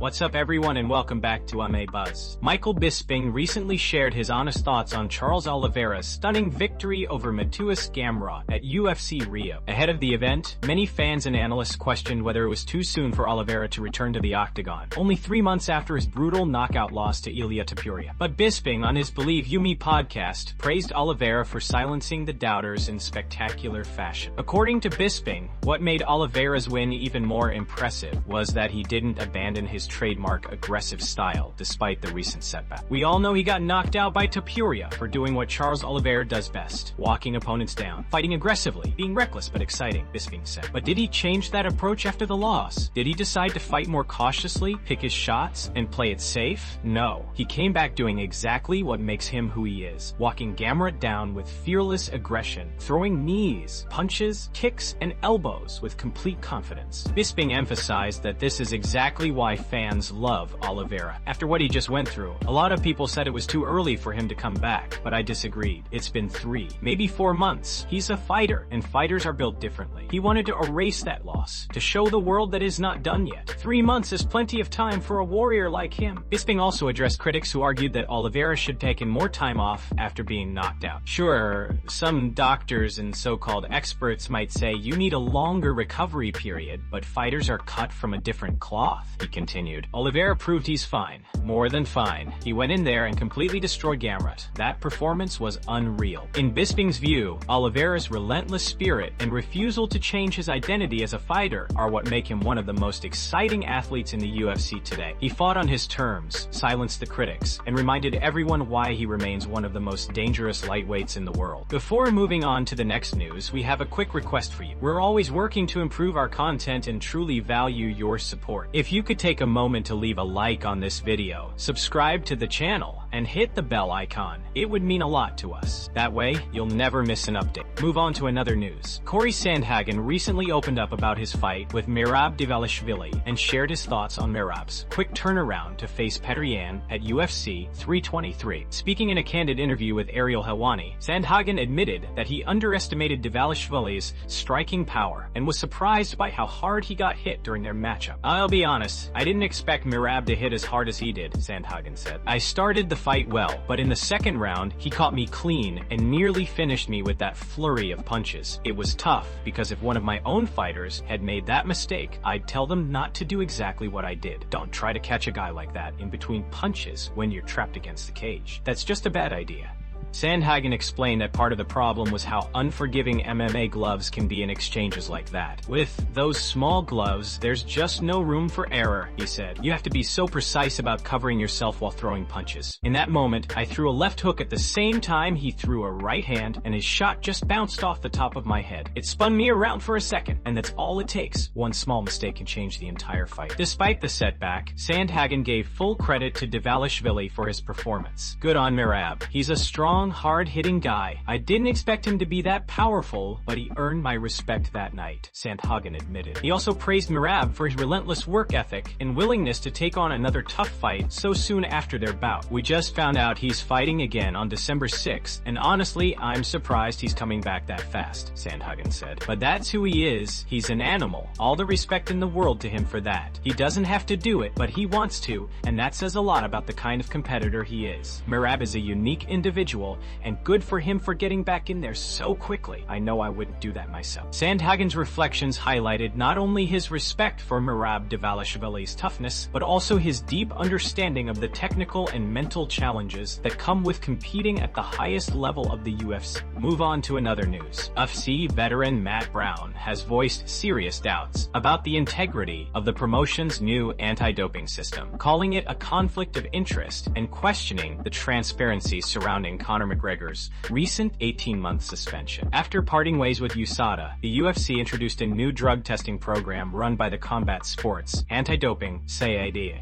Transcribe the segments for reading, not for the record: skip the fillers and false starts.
What's up everyone and welcome back to MMA Buzz. Michael Bisping recently shared his honest thoughts on Charles Oliveira's stunning victory over Mateusz Gamrot at UFC Rio. Ahead of the event, many fans and analysts questioned whether it was too soon for Oliveira to return to the octagon, only 3 months after his brutal knockout loss to Ilia Topuria. But Bisping, on his Believe You Me podcast, praised Oliveira for silencing the doubters in spectacular fashion. According to Bisping, what made Oliveira's win even more impressive was that he didn't abandon his trademark aggressive style despite the recent setback. We all know he got knocked out by Topuria for doing what Charles Oliveira does best, walking opponents down, fighting aggressively, being reckless but exciting, Bisping said. But did he change that approach after the loss? Did he decide to fight more cautiously, pick his shots, and play it safe? No. He came back doing exactly what makes him who he is, walking Gamrot down with fearless aggression, throwing knees, punches, kicks, and elbows with complete confidence. Bisping emphasized that this is exactly why fans love Oliveira. After what he just went through, a lot of people said it was too early for him to come back, but I disagreed. It's been 3, maybe 4 months. He's a fighter, and fighters are built differently. He wanted to erase that loss, to show the world that is not done yet. 3 months is plenty of time for a warrior like him. Bisping also addressed critics who argued that Oliveira should have taken more time off after being knocked out. Sure, some doctors and so-called experts might say you need a longer recovery period, but fighters are cut from a different cloth, he continued. Oliveira proved he's fine. More than fine. He went in there and completely destroyed Gamrot. That performance was unreal. In Bisping's view, Oliveira's relentless spirit and refusal to change his identity as a fighter are what make him one of the most exciting athletes in the UFC today. He fought on his terms, silenced the critics, and reminded everyone why he remains one of the most dangerous lightweights in the world. Before moving on to the next news, we have a quick request for you. We're always working to improve our content and truly value your support. If you could take a moment to leave a like on this video, subscribe to the channel, and hit the bell icon, it would mean a lot to us. That way, you'll never miss an update. Move on to another news. Sandhagen recently opened up about his fight with Dvalishvili and shared his thoughts on Merab's quick turnaround to face Petr Yan at UFC 323. Speaking in a candid interview with Ariel Helwani, Sandhagen admitted that he underestimated Dvalishvili's striking power and was surprised by how hard he got hit during their matchup. I'll be honest, I didn't expect Merab to hit as hard as he did, Sandhagen said. I started the fight well, but in the second round, he caught me clean and nearly finished me with that flurry of punches. It was tough, because if one of my own fighters had made that mistake, I'd tell them not to do exactly what I did. Don't try to catch a guy like that in between punches when you're trapped against the cage. That's just a bad idea. Sandhagen explained that part of the problem was how unforgiving MMA gloves can be in exchanges like that. With those small gloves, there's just no room for error, he said. You have to be so precise about covering yourself while throwing punches. In that moment, I threw a left hook at the same time he threw a right hand, and his shot just bounced off the top of my head. It spun me around for a second, and that's all it takes. One small mistake can change the entire fight. Despite the setback, Sandhagen gave full credit to Dvalishvili for his performance. Good on Merab. He's a strong, hard-hitting guy. I didn't expect him to be that powerful, but he earned my respect that night, Sandhagen admitted. He also praised Merab for his relentless work ethic and willingness to take on another tough fight so soon after their bout. We just found out he's fighting again on December 6th, and honestly, I'm surprised he's coming back that fast, Sandhagen said. But that's who he is. He's an animal. All the respect in the world to him for that. He doesn't have to do it, but he wants to, and that says a lot about the kind of competitor he is. Merab is a unique individual, and good for him for getting back in there so quickly. I know I wouldn't do that myself. Sandhagen's reflections highlighted not only his respect for Dvalishvili's toughness, but also his deep understanding of the technical and mental challenges that come with competing at the highest level of the UFC. Move on to another news. UFC veteran Matt Brown has voiced serious doubts about the integrity of the promotion's new anti-doping system, calling it a conflict of interest and questioning the transparency surrounding Conor McGregor's recent 18-month suspension. After parting ways with USADA, the UFC introduced a new drug testing program run by the Combat Sports Anti-Doping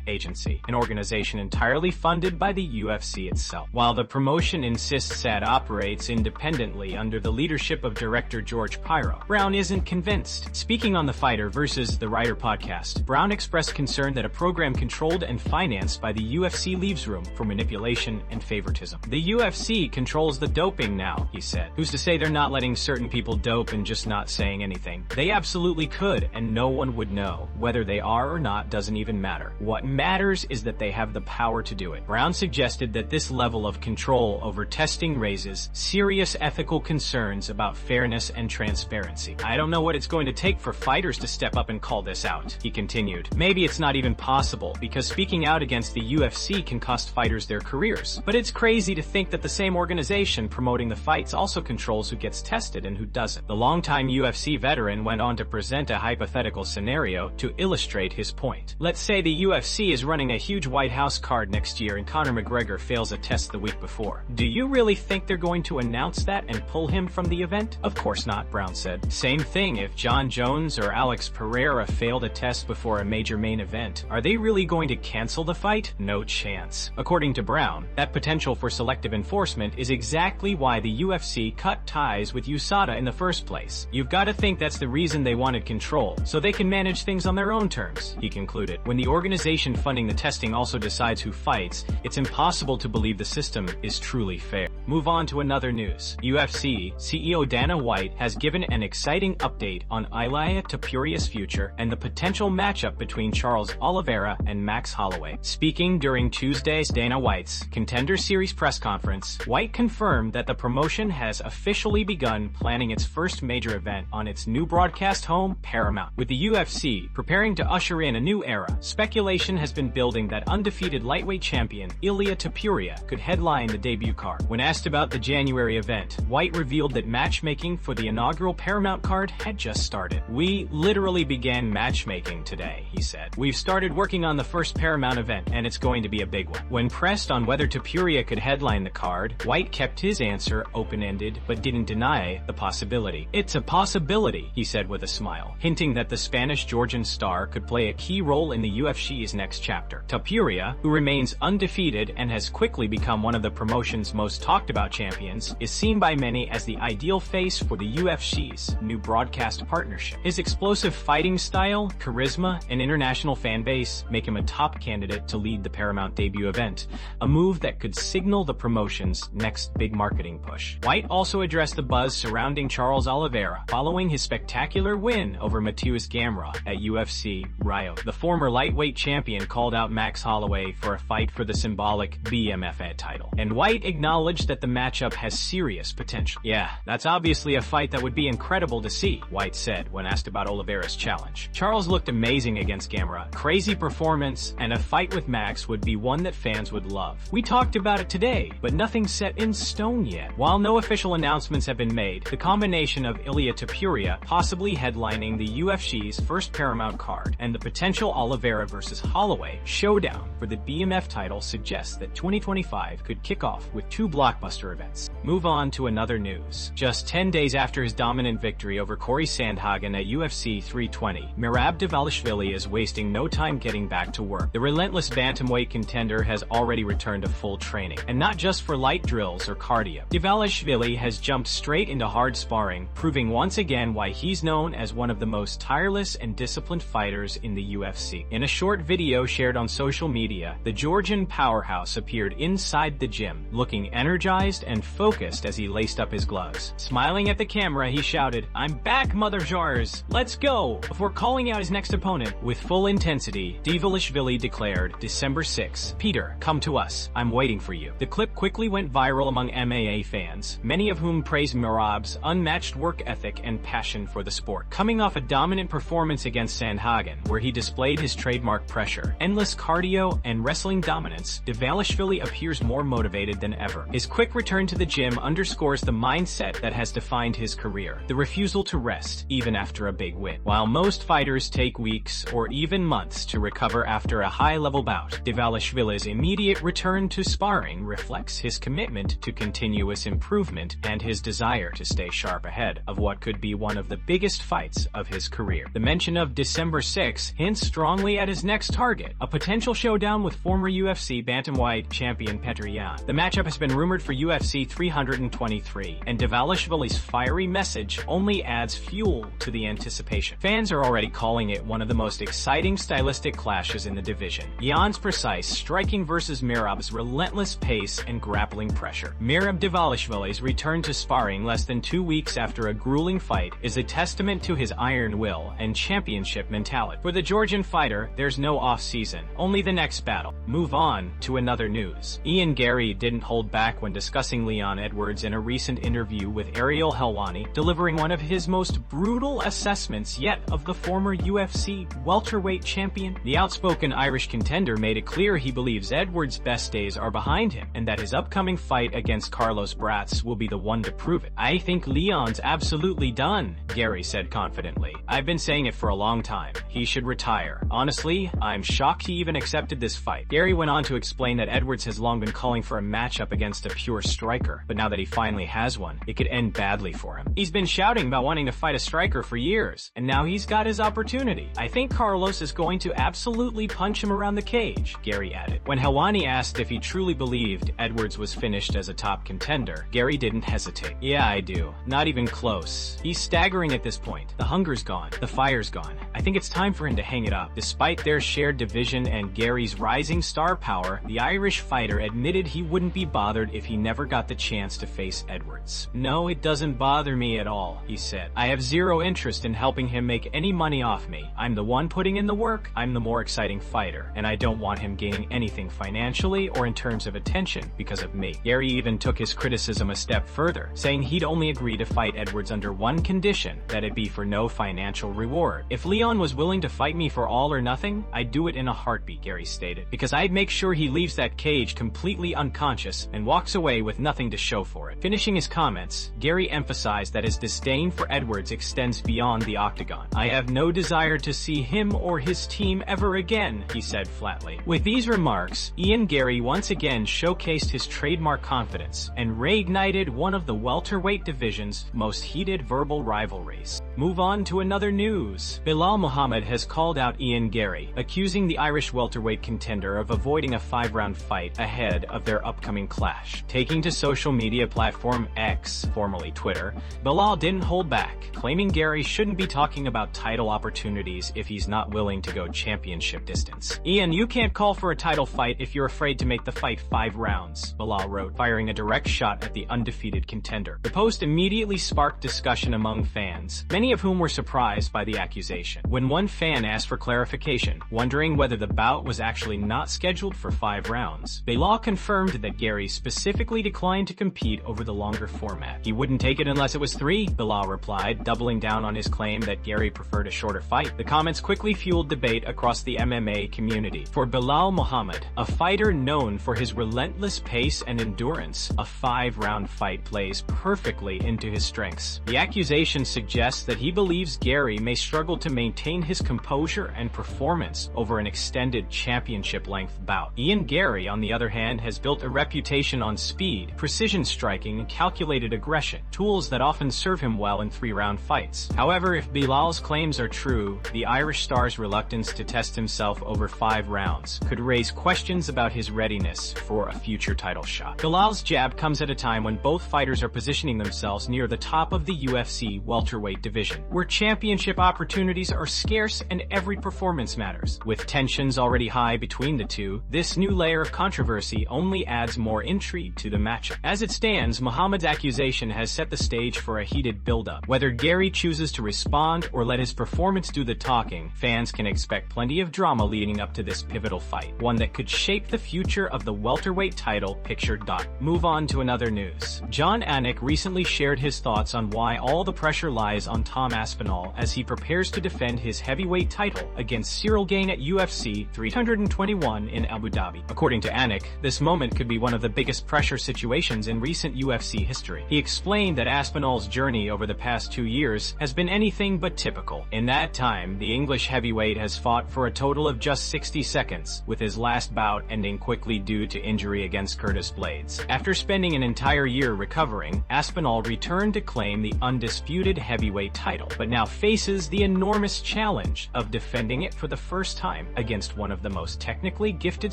Agency, an organization entirely funded by the UFC itself. While the promotion insists that operates independently under the leadership of director George Pyro, Brown isn't convinced. Speaking on the Fighter vs. the Writer podcast, Brown expressed concern that a program controlled and financed by the UFC leaves room for manipulation and favoritism. The UFC UFC controls the doping now, he said. Who's to say they're not letting certain people dope and just not saying anything? They absolutely could, and no one would know. Whether they are or not doesn't even matter. What matters is that they have the power to do it. Brown suggested that this level of control over testing raises serious ethical concerns about fairness and transparency. I don't know what it's going to take for fighters to step up and call this out, he continued. Maybe it's not even possible, because speaking out against the UFC can cost fighters their careers. But it's crazy to think that the same organization promoting the fights also controls who gets tested and who doesn't. The longtime UFC veteran went on to present a hypothetical scenario to illustrate his point. Let's say the UFC is running a huge White House card next year and Conor McGregor fails a test the week before. Do you really think they're going to announce that and pull him from the event? Of course not, Brown said. Same thing if John Jones or Alex Pereira failed a test before a major main event. Are they really going to cancel the fight? No chance. According to Brown, that potential for selective enforcement is exactly why the UFC cut ties with USADA in the first place. You've got to think that's the reason they wanted control, so they can manage things on their own terms, he concluded. When the organization funding the testing also decides who fights, it's impossible to believe the system is truly fair. Move on to another news. UFC CEO Dana White has given an exciting update on Ilia Topuria's future and the potential matchup between Charles Oliveira and Max Holloway. Speaking during Tuesday's Dana White's Contender Series press conference, White confirmed that the promotion has officially begun planning its first major event on its new broadcast home, Paramount. With the UFC preparing to usher in a new era, speculation has been building that undefeated lightweight champion Ilia Topuria could headline the debut card. When asked about the January event, White revealed that matchmaking for the inaugural Paramount card had just started. "We literally began matchmaking today," he said. "We've started working on the first Paramount event, and it's going to be a big one." When pressed on whether Topuria could headline the card, White kept his answer open-ended, but didn't deny the possibility. "It's a possibility," he said with a smile, hinting that the Spanish-Georgian star could play a key role in the UFC's next chapter. Topuria, who remains undefeated and has quickly become one of the promotion's most talked-about champions, is seen by many as the ideal face for the UFC's new broadcast partnership. His explosive fighting style, charisma, and international fan base make him a top candidate to lead the Paramount debut event, a move that could signal the promotion's next big marketing push. White also addressed the buzz surrounding Charles Oliveira following his spectacular win over Matheus Gamrot at UFC Rio. The former lightweight champion called out Max Holloway for a fight for the symbolic BMF title, and White acknowledged that the matchup has serious potential. "Yeah, that's obviously a fight that would be incredible to see," White said when asked about Oliveira's challenge. "Charles looked amazing against Gamrot. Crazy performance, and a fight with Max would be one that fans would love. We talked about it today, but nothing's set in stone yet." While no official announcements have been made, the combination of Ilia Topuria possibly headlining the UFC's first Paramount card and the potential Oliveira versus Holloway showdown for the BMF title suggests that 2025 could kick off with two blockbuster events. Move on to another news. Just 10 days after his dominant victory over Corey Sandhagen at UFC 320, Merab Dvalishvili is wasting no time getting back to work. The relentless bantamweight contender has already returned to full training, and not just for light drills or cardio. Dvalishvili has jumped straight into hard sparring, proving once again why he's known as one of the most tireless and disciplined fighters in the UFC. In a short video shared on social media, the Georgian powerhouse appeared inside the gym, looking energized and focused as he laced up his gloves. Smiling at the camera, he shouted, "I'm back, mother jars! Let's go!" Before calling out his next opponent with full intensity, Dvalishvili declared, "December 6, Peter, come to us. I'm waiting for you." The clip quickly went viral among MMA fans, many of whom praised Merab's unmatched work ethic and passion for the sport. Coming off a dominant performance against Sandhagen, where he displayed his trademark pressure, endless cardio, and wrestling dominance, Dvalishvili appears more motivated than ever. His quick return to the gym underscores the mindset that has defined his career, the refusal to rest, even after a big win. While most fighters take weeks or even months to recover after a high-level bout, Dvalishvili's immediate return to sparring reflects his commitment to continuous improvement and his desire to stay sharp ahead of what could be one of the biggest fights of his career. The mention of December 6 hints strongly at his next target, a potential showdown with former UFC bantamweight champion Petr Yan. The matchup has been rumored for UFC 323, and Dvalishvili's fiery message only adds fuel to the anticipation. Fans are already calling it one of the most exciting stylistic clashes in the division. Yan's precise striking versus Merab's relentless pace and grappling pressure. Merab Dvalishvili's return to sparring less than 2 weeks after a grueling fight is a testament to his iron will and championship mentality. For the Georgian fighter, there's no off-season, only the next battle. Move on to another news. Garry didn't hold back when discussing Leon Edwards in a recent interview with Ariel Helwani, delivering one of his most brutal assessments yet of the former UFC welterweight champion. The outspoken Irish contender made it clear he believes Edwards' best days are behind him, and that his upcoming fight against Carlos Bratz will be the one to prove it. "I think Leon's absolutely done," Garry said confidently. "I've been saying it for a long time. He should retire. Honestly, I'm shocked he even accepted this fight." Garry went on to explain that Edwards has long been calling for a matchup against a pure striker, but now that he finally has one, it could end badly for him. "He's been shouting about wanting to fight a striker for years, and now he's got his opportunity. I think Carlos is going to absolutely punch him around the cage," Garry added. When Helwani asked if he truly believed Edwards was finished as a top contender, Garry didn't hesitate. "Yeah, I do. Not even close. He's staggering at this point. The hunger's gone. The fire's gone. I think it's time for him to hang it up." Despite their shared division and Garry's rising star power, the Irish fighter admitted he wouldn't be bothered if he never got the chance to face Edwards. "No, it doesn't bother me at all," he said. "I have zero interest in helping him make any money off me. I'm the one putting in the work. I'm the more exciting fighter, and I don't want him gaining anything financially or in terms of attention because of me." Garry even took his criticism a step further, saying he'd only agree to fight Edwards under one condition, that it be for no financial reward. "If Leon was willing to fight me for all or nothing, I'd do it in a heartbeat," Garry stated, "because I'd make sure he leaves that cage completely unconscious and walks away with nothing to show for it." Finishing his comments, Garry emphasized that his disdain for Edwards extends beyond the octagon. "I have no desire to see him or his team ever again," he said flatly. With these remarks, Garry once again showcased his trademark confidence and reignited one of the welterweight division's most heated verbal rivalries. Move on to another news. Belal Muhammad has called out Garry, accusing the Irish welterweight contender of avoiding a 5-round fight ahead of their upcoming clash. Taking to social media platform X, formerly Twitter, Belal didn't hold back, claiming Garry shouldn't be talking about title opportunities if he's not willing to go championship distance. "You can't call for a title fight if you're afraid to make the fight 5 rounds, Belal wrote, firing a direct shot at the undefeated contender. The post immediately sparked discussion among fans, many of whom were surprised by the accusation. When one fan asked for clarification, wondering whether the bout was actually not scheduled for 5 rounds, Belal confirmed that Garry specifically declined to compete over the longer format. "He wouldn't take it unless it was 3, Belal replied, doubling down on his claim that Garry preferred a shorter fight. The comments quickly fueled debate across the MMA community. For Belal Muhammad, a fighter known for his relentless pace and endurance, a 5-round fight plays perfectly into his strengths. The accusation suggests that he believes Garry may struggle to maintain his composure and performance over an extended championship-length bout. Garry, on the other hand, has built a reputation on speed, precision striking, and calculated aggression, tools that often serve him well in 3-round fights. However, if Belal's claims are true, the Irish star's reluctance to test himself over 5 rounds could raise questions about his readiness for a future title shot. Belal's jab comes at a time when both fighters are positioning themselves near the top of the UFC welterweight division, where championship opportunities are scarce and every performance matters. With tensions already high between the two, this new layer of controversy only adds more intrigue to the matchup. As it stands, Muhammad's accusation has set the stage for a heated build-up. Whether Garry chooses to respond or let his performance do the talking, fans can expect plenty of drama leading up to this pivotal fight, one that could shape the future of the welterweight title picture. Move on to another news. John Anik recently shared his thoughts on why all the pressure lies on Tom Aspinall as he prepares to defend his heavyweight title against Cyril Gane at UFC 321 in Abu Dhabi. According to Anik, this moment could be one of the biggest pressure situations in recent UFC history. He explained that Aspinall's journey over the past 2 years has been anything but typical. In that time, the English heavyweight has fought for a total of just 60 seconds, with his last bout ending quickly due to injury against Curtis Blades. After spending an entire year recovering, Aspinall returned to claim the undisputed heavyweight title, but now faces the enormous challenge of defending it for the first time against one of the most technically gifted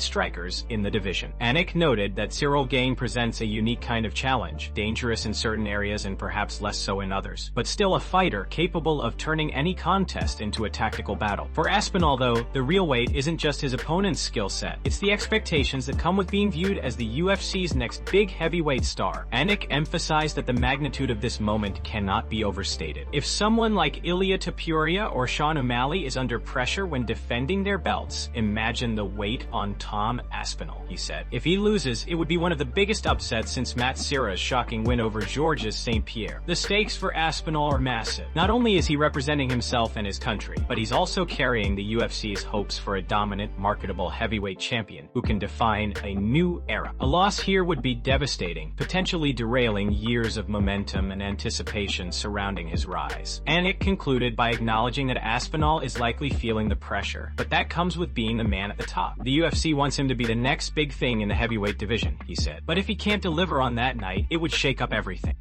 strikers in the division. Anik noted that Cyril Gane presents a unique kind of challenge, dangerous in certain areas and perhaps less so in others, but still a fighter capable of turning any contest into a tactical battle. For Aspinall, though, the real weight isn't just his opponent's skill set, it's the expectations that come with being viewed as the UFC's UFC's next big heavyweight star. Anik emphasized that the magnitude of this moment cannot be overstated. If someone like Ilia Topuria or Sean O'Malley is under pressure when defending their belts, imagine the weight on Tom Aspinall, he said. If he loses, it would be one of the biggest upsets since Matt Serra's shocking win over Georges St. Pierre. The stakes for Aspinall are massive. Not only is he representing himself and his country, but he's also carrying the UFC's hopes for a dominant, marketable heavyweight champion who can define a new era. A loss here would be devastating, potentially derailing years of momentum and anticipation surrounding his rise. Anik concluded by acknowledging that Aspinall is likely feeling the pressure, but that comes with being the man at the top. The UFC wants him to be the next big thing in the heavyweight division, he said. But if he can't deliver on that night, it would shake up everything.